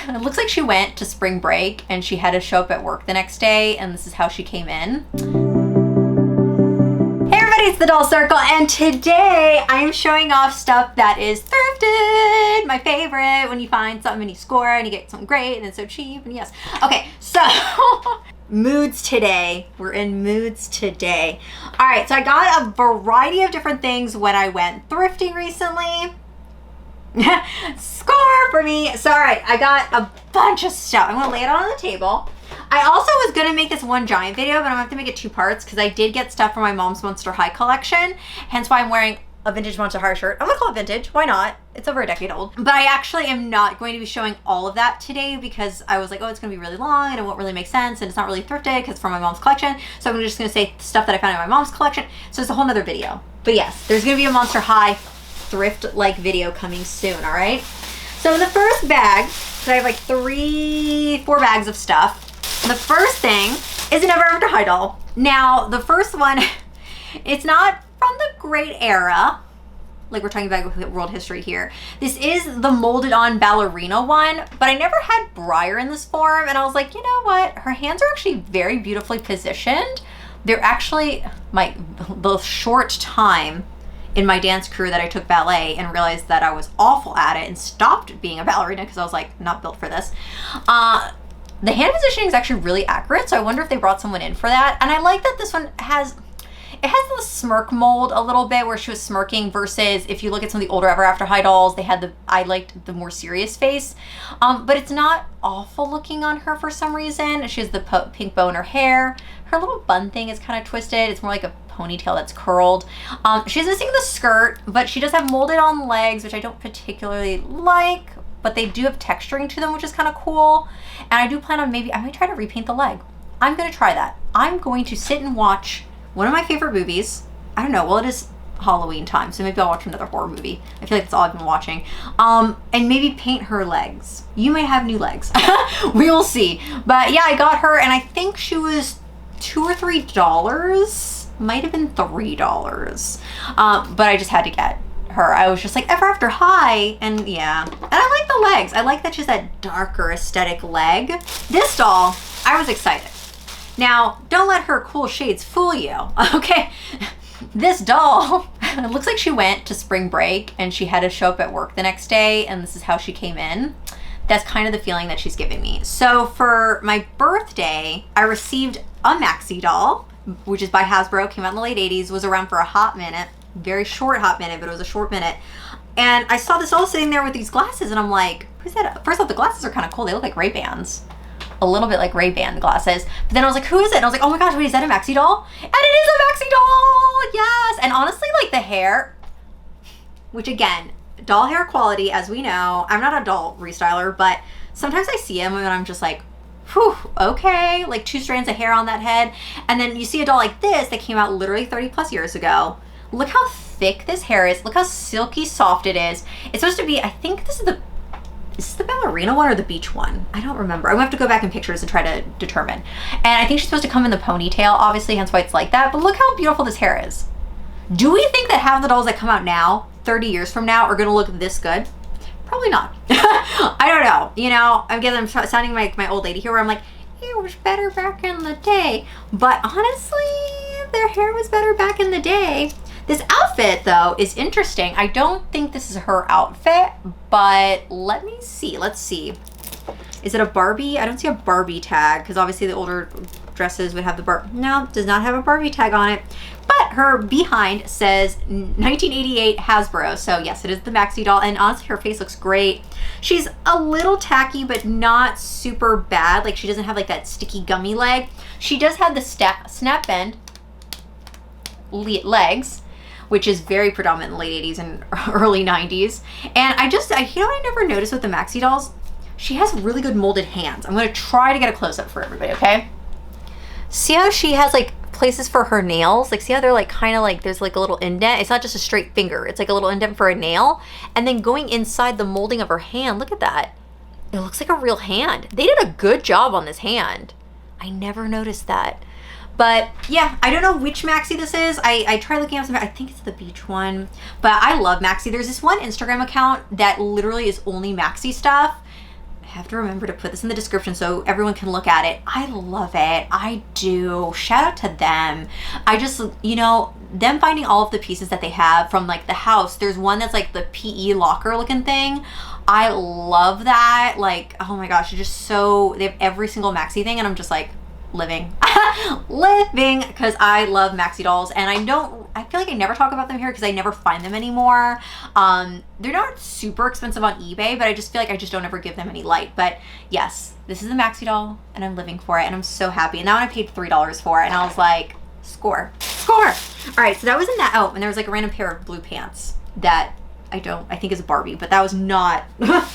It looks like she went to spring break and she had to show up at work the next day, and this is how she came in. Hey everybody, it's the Doll Circle, and today I am showing off stuff that is thrifted. My favorite, when you find something and you score and you get something great and it's so cheap, and yes. Okay, so moods today. We're in moods today. All right, so I got a variety of different things when I went thrifting recently. Score for me. Sorry, I got a bunch of stuff. I'm gonna lay it on the table. I also was gonna make this one giant video, but I'm gonna have to make it two parts because I did get stuff from my mom's Monster High collection, hence why I'm wearing a vintage Monster High shirt. I'm gonna call it vintage, why not? It's over a decade old. But I actually am not going to be showing all of that today because I was like, oh, it's gonna be really long and it won't really make sense and it's not really thrifted because it's from my mom's collection. So I'm just gonna say stuff that I found in my mom's collection. So it's a whole nother video. But yes, there's gonna be a Monster High thrift-like video coming soon, all right? So in the first bag, so I have like 4 bags of stuff. The first thing is an Ever After High doll. Now, the first one, it's not from the great era, like we're talking about world history here. This is the molded on ballerina one, but I never had Briar in this form, and I was like, you know what? Her hands are actually very beautifully positioned. They're actually, the short time in my dance crew that I took ballet and realized that I was awful at it and stopped being a ballerina because I was like, not built for this. The hand positioning is actually really accurate, so I wonder if they brought someone in for that. And I like that this one has the smirk mold a little bit where she was smirking versus if you look at some of the older Ever After High dolls, I liked the more serious face. But it's not awful looking on her for some reason. She has the pink bow in her hair. Her little bun thing is kind of twisted. It's more like a ponytail that's curled. She's missing the skirt, but she does have molded on legs, which I don't particularly like, but they do have texturing to them, which is kind of cool. And I do plan on I might try to repaint the leg. I'm going to try that. I'm going to sit and watch one of my favorite movies. I don't know. Well, it is Halloween time, so maybe I'll watch another horror movie. I feel like that's all I've been watching. And maybe paint her legs. You may have new legs. We will see. But yeah, I got her, and I think she was $2 or $3. Might have been $3. But I just had to get her. I was just like, Ever After High, and yeah. And I like the legs. I like that she's that darker aesthetic leg. This doll, I was excited. Now, don't let her cool shades fool you, okay? This doll, it looks like she went to spring break and she had to show up at work the next day, and this is how she came in. That's kind of the feeling that she's giving me. So for my birthday, I received a Maxi doll, which is by Hasbro, came out in the late 80s, was around for a hot minute. Very short hot minute, but it was a short minute. And I saw this doll sitting there with these glasses, and I'm like, who's that? First off, the glasses are kind of cool. They look like Ray-Bans. A little bit like Ray-Ban glasses. But then I was like, who is it? And I was like, oh my gosh, wait, is that a Maxi doll? And it is a Maxi doll! Yes! And honestly, like the hair, which again, doll hair quality, as we know. I'm not a doll restyler, but sometimes I see them and I'm just like, whew, okay. Like 2 strands of hair on that head. And then you see a doll like this that came out literally 30 plus years ago. Look how thick this hair is. Look how silky soft it is. It's supposed to be, I think this is the ballerina one or the beach one? I don't remember. I'm gonna have to go back in pictures and try to determine. And I think she's supposed to come in the ponytail, obviously, hence why it's like that. But look how beautiful this hair is. Do we think that half the dolls that come out now, 30 years from now, are gonna look this good? Probably not. I don't know. You know, I'm sounding like my old lady here where I'm like, it was better back in the day. But honestly, their hair was better back in the day. This outfit, though, is interesting. I don't think this is her outfit, but let me see. Let's see. Is it a Barbie? I don't see a Barbie tag, because obviously the older dresses would have the Barbie. No, does not have a Barbie tag on it. But her behind says 1988 Hasbro. So yes, it is the Maxi doll. And honestly, her face looks great. She's a little tacky, but not super bad. Like she doesn't have like that sticky gummy leg. She does have the snap bend legs, which is very predominant in the late 80s and early 90s. And I never noticed with the Maxi dolls, she has really good molded hands. I'm gonna try to get a close up for everybody, okay? See how she has like places for her nails? Like see how they're like kind of like, there's like a little indent. It's not just a straight finger. It's like a little indent for a nail. And then going inside the molding of her hand, look at that. It looks like a real hand. They did a good job on this hand. I never noticed that. But yeah, I don't know which Maxi this is. I tried looking up some, I think it's the beach one, but I love Maxi. There's this one Instagram account that literally is only Maxi stuff. I have to remember to put this in the description so everyone can look at it. I love it. I do. Shout out to them. I just, you know, them finding all of the pieces that they have from like the house. There's one that's like the PE locker looking thing. I love that. Like, oh my gosh, it's just so, they have every single Maxi thing and I'm just like living, living, because I love Maxi dolls. And I feel like I never talk about them here because I never find them anymore. They're not super expensive on eBay, but I just feel like I just don't ever give them any light. But yes, this is a Maxi doll and I'm living for it and I'm so happy. And now I paid $3 for it and I was like, score. All right, so that was in that. Oh, and there was like a random pair of blue pants that I think is a Barbie, but that was not, not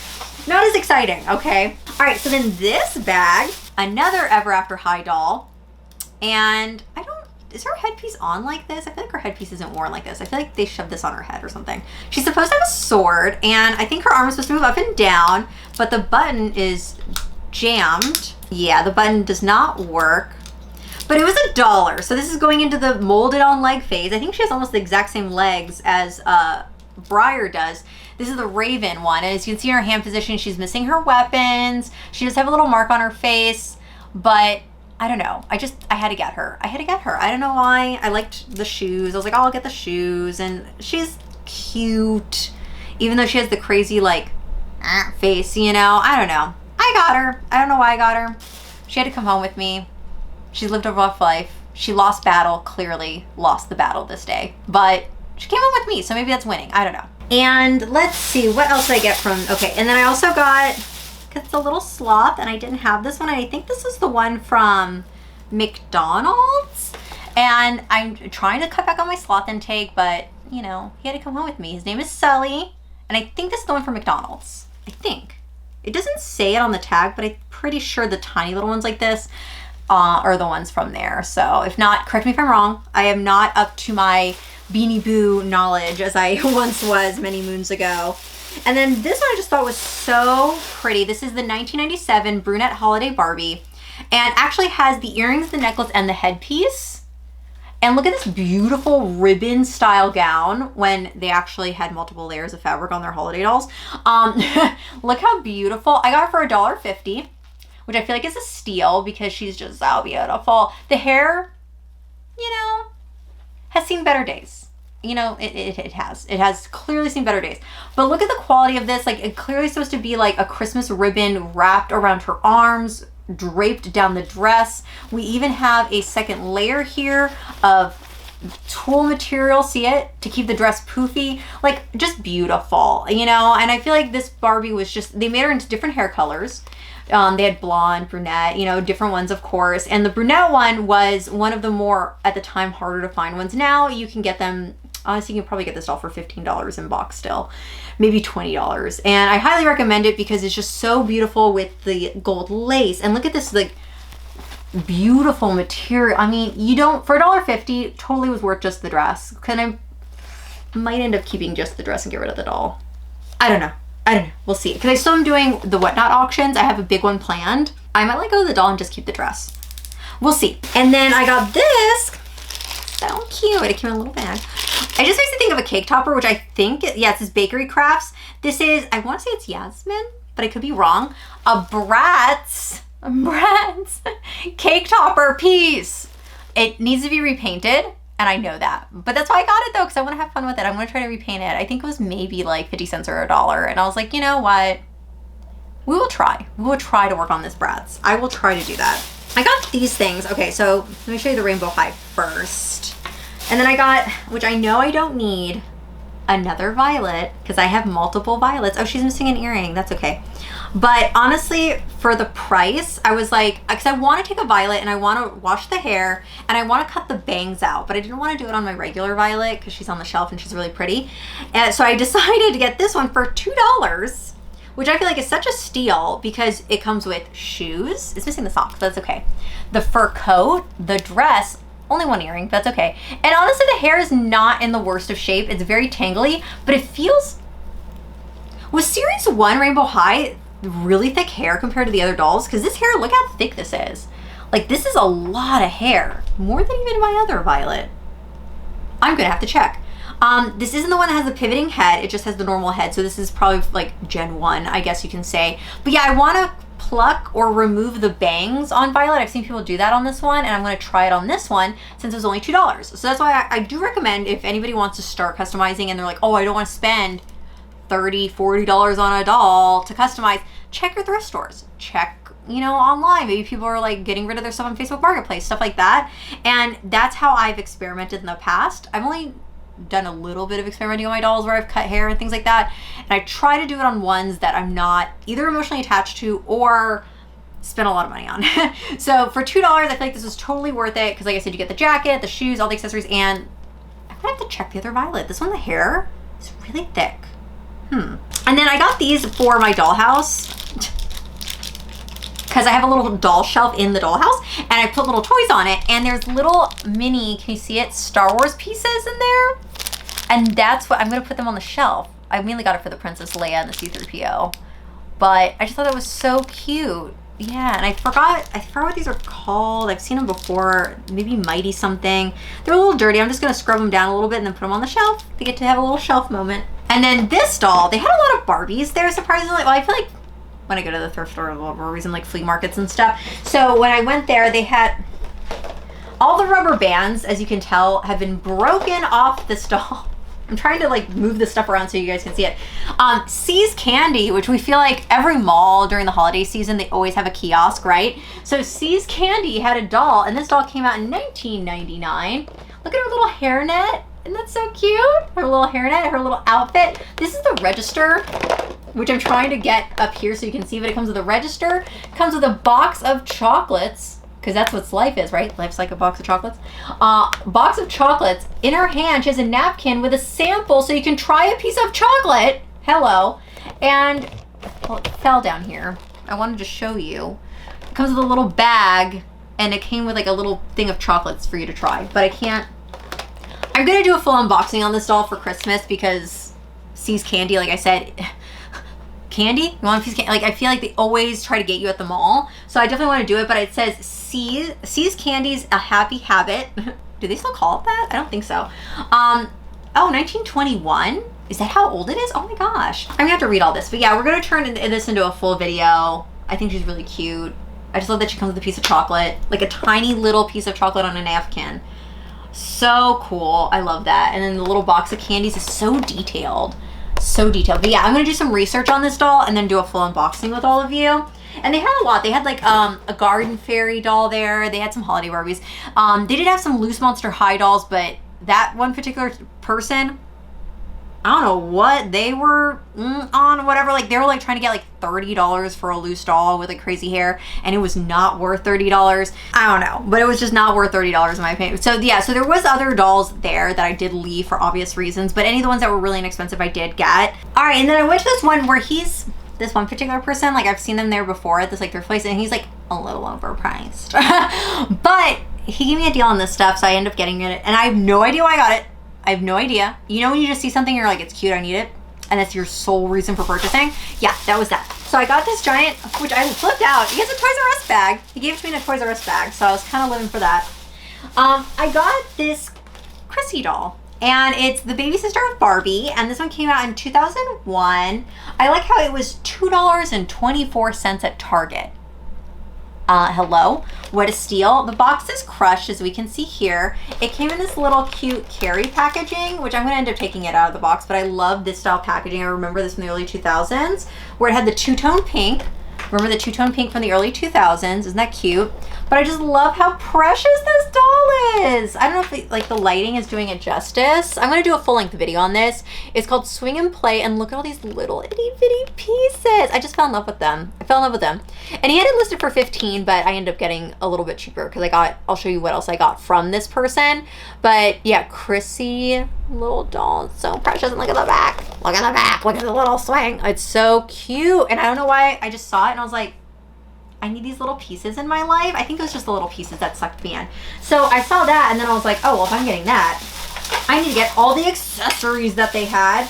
as exciting, okay? All right, so then this bag, another Ever After High doll. And is her headpiece on like this? I feel like her headpiece isn't worn like this. I feel like they shoved this on her head or something. She's supposed to have a sword, and I think her arm is supposed to move up and down, but the button is jammed. Yeah, the button does not work. But it was $1, so this is going into the molded on leg phase. I think she has almost the exact same legs as Briar does. This is the Raven one, and as you can see in her hand position, she's missing her weapons. She does have a little mark on her face, but I don't know. I had to get her. I don't know why. I liked the shoes. I was like, oh, I'll get the shoes, and she's cute, even though she has the crazy like face, you know. I don't know. I got her. I don't know why I got her. She had to come home with me. She lived a rough life. She lost battle, clearly lost the battle this day, but she came home with me, so maybe that's winning. I don't know. And let's see, what else did I get from, okay, and then I also got, because it's a little sloth, and I didn't have this one, and I think this is the one from McDonald's, and I'm trying to cut back on my sloth intake, but, you know, he had to come home with me. His name is Sully, and I think this is the one from McDonald's. I think. It doesn't say it on the tag, but I'm pretty sure the tiny little ones like this are the ones from there. So if not, correct me if I'm wrong. I am not up to my Beanie Boo knowledge as I once was many moons ago. And then this one I just thought was so pretty. This is the 1997 Brunette Holiday Barbie, and actually has the earrings, the necklace, and the headpiece. And look at this beautiful ribbon style gown when they actually had multiple layers of fabric on their holiday dolls. Look how beautiful. I got her for $1.50, which I feel like is a steal because she's just so beautiful. The hair, you know, has seen better days. You know, it has clearly seen better days. But look at the quality of this. Like, it clearly supposed to be like a Christmas ribbon wrapped around her arms, draped down the dress. We even have a second layer here of tulle material, see it, to keep the dress poofy. Like, just beautiful, you know. And I feel like this Barbie was just, they made her into different hair colors. They had blonde, brunette, you know, different ones, of course. And the brunette one was one of the more, at the time, harder to find ones. Now you can get them, honestly, you can probably get this doll for $15 in box still, maybe $20. And I highly recommend it because it's just so beautiful with the gold lace. And look at this, like, beautiful material. I mean, you don't, for $1.50, totally was worth just the dress. Because I might end up keeping just the dress and get rid of the doll. I don't know. We'll see. Because I still am doing the Whatnot auctions. I have a big one planned. I might let go of the doll and just keep the dress. We'll see. And then I got this. So cute. It came in a little bag. I just used to think of a cake topper, which I think, yeah, it says Bakery Crafts. This is, I want to say it's Yasmin, but I could be wrong. A Bratz cake topper piece. It needs to be repainted. And I know that, but that's why I got it though, because I want to have fun with it. I'm going to try to repaint it. I think it was maybe like 50 cents or $1. And I was like, you know what? We will try to work on this Bratz. I will try to do that. I got these things. Okay, so let me show you the Rainbow High first. And then I got, which I know I don't need, another violet because I have multiple violets. Oh, she's missing an earring. That's okay. But honestly, for the price, I was like, because I want to take a violet and I want to wash the hair and I want to cut the bangs out, but I didn't want to do it on my regular violet because she's on the shelf and she's really pretty. And so I decided to get this one for $2, which I feel like is such a steal because it comes with shoes. It's missing the socks, but that's okay. The fur coat, the dress, only one earring, but that's okay. And honestly, the hair is not in the worst of shape. It's very tangly, but it feels, was Series 1 Rainbow High really thick hair compared to the other dolls? Because this hair, look how thick this is. Like, this is a lot of hair, more than even my other violet. I'm gonna have to check. This isn't the one that has the pivoting head. It just has the normal head. So this is probably like Gen 1, I guess you can say. But yeah, I want to pluck or remove the bangs on Violet. I've seen people do that on this one, and I'm going to try it on this one since it was only $2. So that's why I do recommend, if anybody wants to start customizing and they're like, oh, I don't want to spend $30, $40 on a doll to customize, check your thrift stores. Check, you know, online. Maybe people are like getting rid of their stuff on Facebook Marketplace, stuff like that. And that's how I've experimented in the past. I've only done a little bit of experimenting on my dolls where I've cut hair and things like that, and I try to do it on ones that I'm not either emotionally attached to or spend a lot of money on. So for $2, I feel like this is totally worth it because, like I said, you get the jacket, the shoes, all the accessories, and I'm gonna have to check the other Violet. This one, the hair is really thick. And then I got these for my dollhouse because I have a little doll shelf in the dollhouse, and I put little toys on it, and there's little mini, can you see it, Star Wars pieces in there, and that's what I'm gonna put them on the shelf. I mainly got it for the Princess Leia and the C-3PO, but I just thought that was so cute. Yeah, and I forgot what these are called. I've seen them before, maybe Mighty something. They're a little dirty. I'm just gonna scrub them down a little bit and then put them on the shelf. They get to have a little shelf moment. And then this doll, they had a lot of Barbies there, surprisingly. Well, I feel like when I go to the thrift store, for whatever reason, like flea markets and stuff. So when I went there, they had all the rubber bands, as you can tell, have been broken off this doll. I'm trying to like move this stuff around so you guys can see it. See's Candy, which we feel like every mall during the holiday season, they always have a kiosk, right? So See's Candy had a doll, and this doll came out in 1999. Look at her little hairnet. Isn't that so cute? Her little hairnet, her little outfit. This is the register, which I'm trying to get up here so you can see, but it comes with a register. It comes with a box of chocolates, because that's what life is, right? Life's like a box of chocolates. Box of chocolates. In her hand, she has a napkin with a sample so you can try a piece of chocolate. Hello. And, well, it fell down here. I wanted to show you. It comes with a little bag, and it came with like a little thing of chocolates for you to try, but I can't. I'm gonna do a full unboxing on this doll for Christmas because See's Candy, like I said, candy? You want a piece of candy? Like, I feel like they always try to get you at the mall. So I definitely want to do it, but it says See's Candy's a happy habit. Do they still call it that? I don't think so. Oh, 1921? Is that how old it is? Oh my gosh. I'm gonna have to read all this. But yeah, we're gonna turn this into a full video. I think she's really cute. I just love that she comes with a piece of chocolate, like a tiny little piece of chocolate on a napkin. So cool. I love that. And then the little box of candies is so detailed. So detailed. But yeah, I'm gonna do some research on this doll and then do a full unboxing with all of you. And they had a lot. They had like a garden fairy doll there. They had some holiday Barbies. They did have some Loose Monster High dolls, but that one particular person, I don't know what they were on, whatever. Like, they were like trying to get like $30 for a loose doll with like crazy hair, and it was not worth $30. I don't know, but it was just not worth $30 in my opinion. So yeah, so there was other dolls there that I did leave for obvious reasons, but any of the ones that were really inexpensive I did get. All right, and then I went to this one where this one particular person, like I've seen them there before at this like thrift place, and he's like a little overpriced. But he gave me a deal on this stuff, so I ended up getting it, and I have no idea why I got it. I have no idea. You know when you just see something and you're like, it's cute, I need it, and that's your sole reason for purchasing? Yeah, that was that. So I got this giant, which I flipped out. He has a Toys R Us bag. He gave it to me in a Toys R Us bag, so I was kind of living for that. I got this Chrissy doll, and it's the baby sister of Barbie, and this one came out in 2001. I like how it was $2.24 at Target. Hello, what a steal. The box is crushed, as we can see here. It came in this little cute carry packaging, which I'm gonna end up taking it out of the box, but I love this style packaging. I remember this from the early 2000s, where it had the two-tone pink. Remember the two-tone pink from the early 2000s? Isn't that cute? But I just love how precious this doll is. I don't know if like the lighting is doing it justice. I'm gonna do a full-length video on this. It's called Swing and Play, and look at all these little itty-bitty pieces. I just fell in love with them. I fell in love with them. And he had it listed for $15, but I ended up getting a little bit cheaper because I'll show you what else I got from this person. But yeah, Chrissy, little doll, it's so precious. And look at the back. Look at the back. Look at the little swing. It's so cute. And I don't know why I just saw it and I was like, I need these little pieces in my life. I think it was just the little pieces that sucked me in. So I saw that and then I was like, oh, well, if I'm getting that, I need to get all the accessories that they had,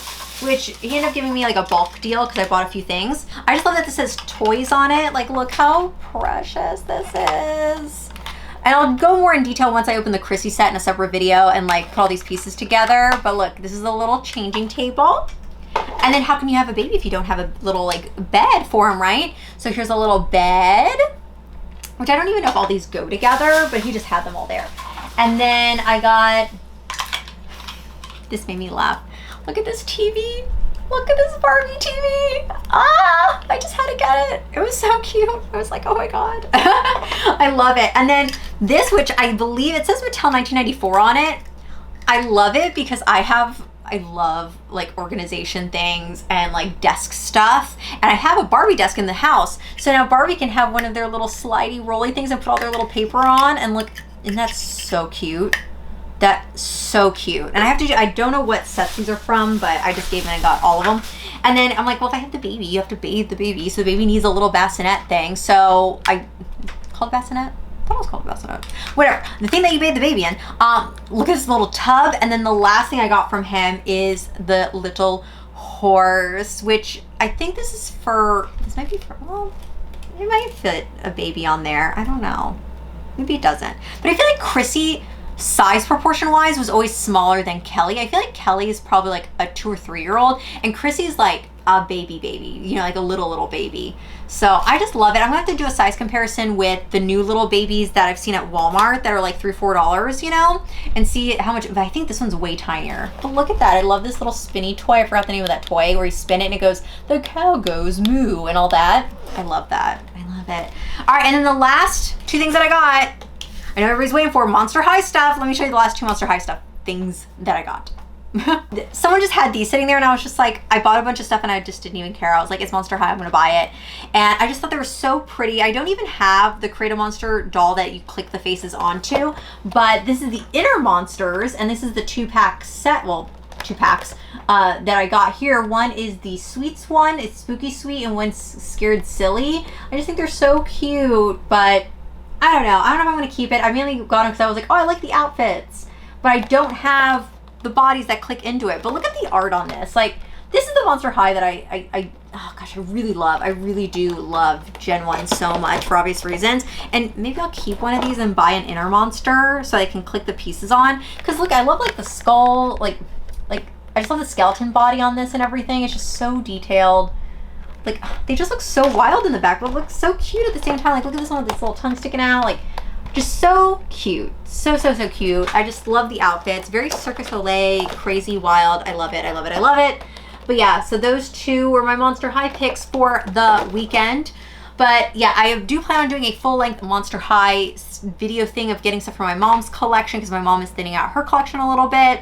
which he ended up giving me like a bulk deal because I bought a few things. I just love that this says toys on it. Like, look how precious this is. And I'll go more in detail once I open the Chrissy set in a separate video and like put all these pieces together. But look, this is a little changing table. And then how can you have a baby if you don't have a little like bed for him, right? So here's a little bed, which I don't even know if all these go together, but he just had them all there. And then I got, this made me laugh. Look at this TV. Look at this Barbie TV. Ah, I just had to get it. It was so cute. I was like, oh my God. I love it. And then this, which I believe it says Mattel 1994 on it. I love it because I love like organization things and like desk stuff. And I have a Barbie desk in the house. So now Barbie can have one of their little slidey rolly things and put all their little paper on. And look, and that's so cute. That's so cute. And I have to do, I don't know what sets these are from, but I just gave in and got all of them. And then I'm like, well, if I have the baby, you have to bathe the baby. So the baby needs a little bassinet thing. So I called it bassinet? I thought it was called a bassinet. Whatever. The thing that you bathe the baby in. Look at this little tub. And then the last thing I got from him is the little horse, which I think this is for, this might be for, well, it might fit a baby on there. I don't know. Maybe it doesn't. But I feel like Chrissy, size proportion wise, was always smaller than Kelly. I feel like Kelly is probably like a 2 or 3 year old and Chrissy's like a baby, you know, like a little baby. So I just love it. I'm gonna have to do a size comparison with the new little babies that I've seen at Walmart that are like $3 or $4, you know, and see how much, but I think this one's way tinier. But look at that. I love this little spinny toy. I forgot the name of that toy where you spin it and it goes, the cow goes moo and all that. I love that. I love it. All right, and then the last 2 things that I got, I know everybody's waiting for Monster High stuff. Let me show you the last 2 Monster High stuff things that I got. Someone just had these sitting there and I was just like, I bought a bunch of stuff and I just didn't even care. I was like, it's Monster High, I'm gonna buy it. And I just thought they were so pretty. I don't even have the Create a Monster doll that you click the faces onto, but this is the Inner Monsters and this is the 2-pack set, well, 2 packs that I got here. One is the Sweets one, it's Spooky Sweet, and one's Scared Silly. I just think they're so cute, but I don't know. I don't know if I'm going to keep it. I mainly got them because I was like, oh, I like the outfits. But I don't have the bodies that click into it. But look at the art on this. Like, this is the Monster High that oh gosh, I really love. I really do love Gen 1 so much for obvious reasons. And maybe I'll keep one of these and buy an Inner Monster so I can click the pieces on. Because look, I love like the skull, like I just love the skeleton body on this and everything. It's just so detailed. Like, they just look so wild in the back, but look so cute at the same time. Like, look at this one with this little tongue sticking out. Like, just so cute. So cute. I just love the outfits. Very Cirque du Soleil, crazy, wild. I love it. I love it. I love it. But yeah, so those 2 were my Monster High picks for the weekend. But yeah, I do plan on doing a full-length Monster High video thing of getting stuff from my mom's collection because my mom is thinning out her collection a little bit.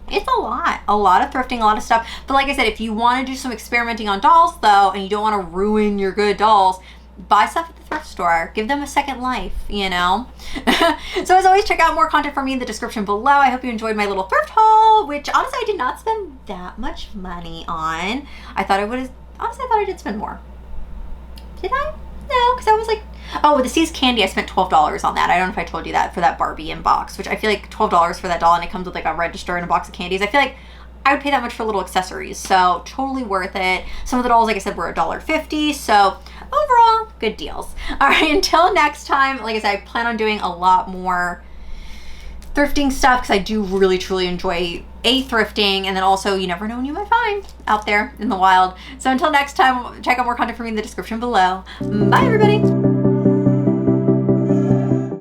It's a lot of thrifting, a lot of stuff. But like I said, if you want to do some experimenting on dolls though, and you don't want to ruin your good dolls, buy stuff at the thrift store. Give them a second life, you know? So as always, check out more content from me in the description below. I hope you enjoyed my little thrift haul, which honestly I did not spend that much money on. I thought I did spend more. Did I? No, because I was like, oh, with the Seas candy, I spent $12 on that. I don't know if I told you that for that Barbie in box, which I feel like $12 for that doll, and it comes with like a register and a box of candies. I feel like I would pay that much for little accessories, so totally worth it. Some of the dolls, like I said, were $1.50, so overall, good deals. All right, until next time, like I said, I plan on doing a lot more thrifting stuff because I do really truly enjoy thrifting, and then also you never know when you might find out there in the wild. So until next time, check out more content from me in the description below. Bye everybody.